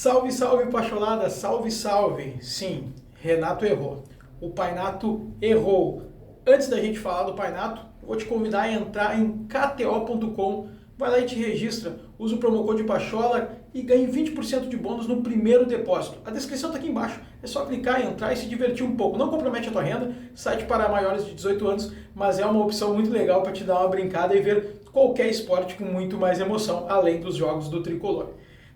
Salve, salve, pacholada, salve, salve. Sim, Renato errou. O Painato errou. Antes da gente falar do Painato, eu vou te convidar a entrar em kto.com. Vai lá e te registra, usa o promo code Pachola e ganhe 20% de bônus no primeiro depósito. A descrição está aqui embaixo, é só clicar, entrar e se divertir um pouco. Não compromete a tua renda, site para maiores de 18 anos, mas é uma opção muito legal para te dar uma brincada e ver qualquer esporte com muito mais emoção, além dos jogos do Tricolor.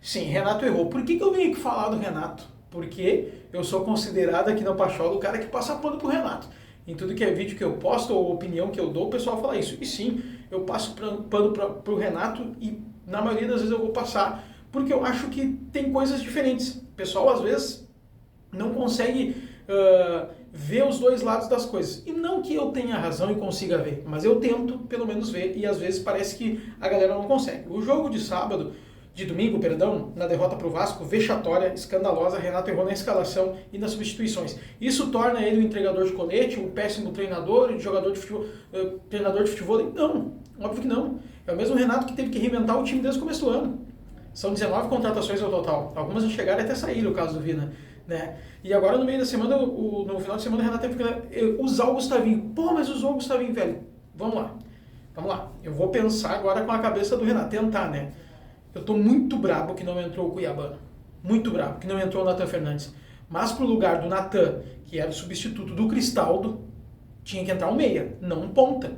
Sim, Renato errou. Por que eu venho aqui falar do Renato? Porque eu sou considerado aqui no Pachola o cara que passa pano pro Renato. Em tudo que é vídeo que eu posto ou opinião que eu dou, o pessoal fala isso. E sim, eu passo pano pro Renato e na maioria das vezes eu vou passar porque eu acho que tem coisas diferentes. O pessoal às vezes não consegue ver os dois lados das coisas. E não que eu tenha razão e consiga ver, mas eu tento pelo menos ver e às vezes parece que a galera não consegue. O jogo de domingo, na derrota para o Vasco, vexatória, escandalosa, Renato errou na escalação e nas substituições. Isso torna ele um entregador de colete, um péssimo treinador, jogador de futebol, treinador de futebol? Não, óbvio que não. É o mesmo Renato que teve que reinventar o time desde o começo do ano. São 19 contratações ao total. Algumas já chegaram até sair, o caso do Vina. Né? E agora no meio da semana, no final de semana, o Renato teve que usar o Gustavinho. Pô, mas usou o Gustavinho, velho. Vamos lá. Eu vou pensar agora com a cabeça do Renato, tentar, né? Eu tô muito brabo que não entrou o Cuiabano. Muito brabo que não entrou o Nathan Fernandes. Mas pro lugar do Nathan, que era o substituto do Cristaldo, tinha que entrar um meia, não um ponta.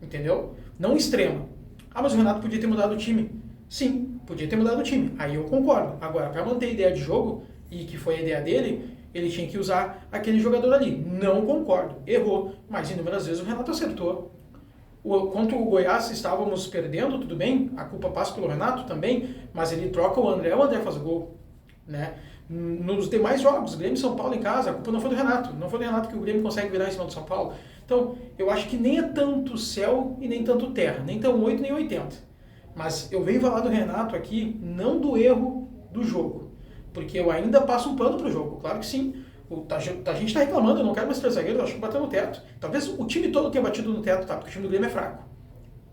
Entendeu? Não um extremo. Ah, mas o Renato podia ter mudado o time. Sim, podia ter mudado o time. Aí eu concordo. Agora, para manter a ideia de jogo, e que foi a ideia dele, ele tinha que usar aquele jogador ali. Não concordo. Errou. Mas inúmeras vezes o Renato acertou. Contra o Goiás estávamos perdendo, tudo bem, a culpa passa pelo Renato também, mas ele troca o André faz o gol. Né? Nos demais jogos, Grêmio e São Paulo em casa, a culpa não foi do Renato. Não foi do Renato que o Grêmio consegue virar em cima do São Paulo. Então, eu acho que nem é tanto céu e nem tanto terra, nem tão 8 nem 80. Mas eu venho falar do Renato aqui, não do erro do jogo, porque eu ainda passo um pano pro jogo, claro que sim. A gente está reclamando, eu não quero mais 3 zagueiros, eu acho que bateu no teto. Talvez o time todo tenha batido no teto, tá? Porque o time do Grêmio é fraco,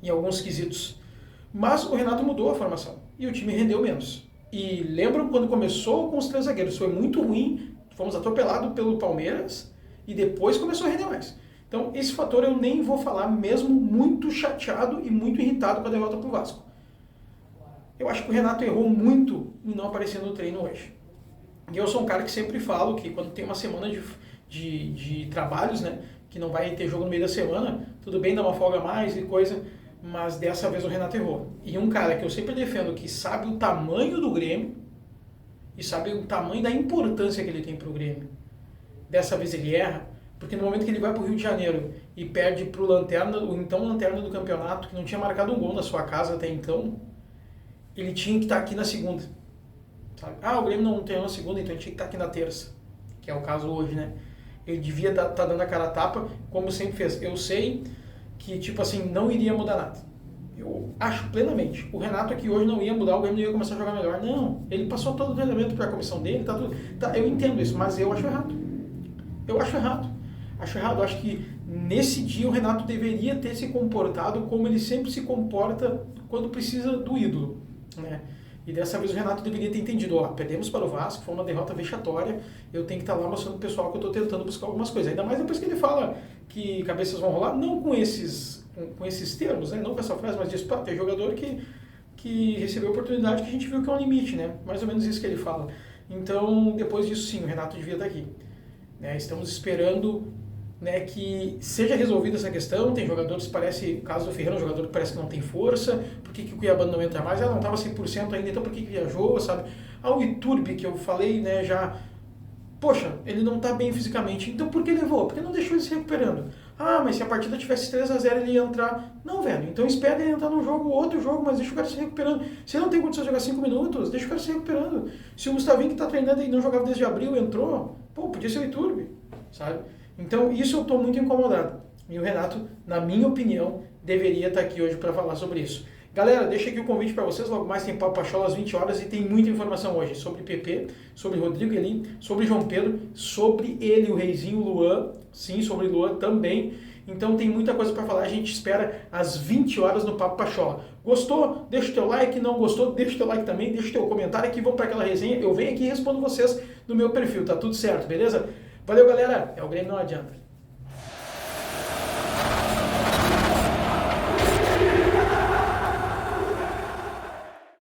em alguns quesitos. Mas o Renato mudou a formação e o time rendeu menos. E lembram quando começou com os 3 zagueiros, foi muito ruim, fomos atropelados pelo Palmeiras e depois começou a render mais. Então esse fator eu nem vou falar, mesmo muito chateado e muito irritado com a derrota pro Vasco. Eu acho que o Renato errou muito em não aparecer no treino hoje. E eu sou um cara que sempre falo que quando tem uma semana de trabalhos, né, que não vai ter jogo no meio da semana, tudo bem dar uma folga a mais e coisa, mas dessa vez o Renato errou. E um cara que eu sempre defendo, que sabe o tamanho do Grêmio e sabe o tamanho da importância que ele tem para o Grêmio. Dessa vez ele erra, porque no momento que ele vai para o Rio de Janeiro e perde para o então lanterna do campeonato, que não tinha marcado um gol na sua casa até então, ele tinha que estar aqui na segunda. Sabe? Ah, o Grêmio não tem na segunda, então ele tinha que estar aqui na terça, que é o caso hoje, né? Ele devia estar dando a cara a tapa, como sempre fez. Eu sei que, tipo assim, não iria mudar nada. Eu acho plenamente. O Renato aqui hoje não ia mudar, o Grêmio não ia começar a jogar melhor. Não, ele passou todo o treinamento para a comissão dele, tá tudo. Tá, eu entendo isso, mas eu acho errado. Eu acho que nesse dia o Renato deveria ter se comportado como ele sempre se comporta quando precisa do ídolo, né? E dessa vez o Renato deveria ter entendido, perdemos para o Vasco, foi uma derrota vexatória, eu tenho que estar lá mostrando pro pessoal que eu estou tentando buscar algumas coisas. Ainda mais depois que ele fala que cabeças vão rolar, não com esses termos, né? Não com essa frase, mas diz, tem jogador que recebeu oportunidade que a gente viu que é um limite, né? Mais ou menos isso que ele fala. Então, depois disso sim, o Renato devia estar aqui. Né? Estamos esperando, né, que seja resolvida essa questão. Tem jogadores, parece, o caso do Ferreira, um jogador que parece que não tem força. Por que o Cuiabano não entra mais? Não estava 100% ainda, então por que viajou, sabe? O Iturbe, que eu falei, né, já... Poxa, ele não está bem fisicamente, então por que levou? Porque não deixou ele se recuperando. Mas se a partida tivesse 3-0 ele ia entrar. Não, velho, então espera ele entrar num jogo, outro jogo, mas deixa o cara se recuperando. Se ele não tem condição de jogar 5 minutos, deixa o cara se recuperando. Se o Gustavinho que está treinando e não jogava desde abril entrou, podia ser o Iturbe, sabe? Então, isso eu estou muito incomodado. E o Renato, na minha opinião, deveria estar aqui hoje para falar sobre isso. Galera, deixa aqui o convite para vocês. Logo mais tem Papo Pachola às 20 horas e tem muita informação hoje sobre PP, sobre Rodrigo Elim, sobre João Pedro, sobre ele, o reizinho Luan, sim, sobre Luan também. Então tem muita coisa para falar, a gente espera às 20 horas no Papo Pachola. Gostou? Deixa o teu like, não gostou? Deixa o teu like também, deixa o teu comentário aqui, vamos para aquela resenha. Eu venho aqui e respondo vocês no meu perfil, tá tudo certo, beleza? Valeu, galera. É o Grêmio Não Adianta.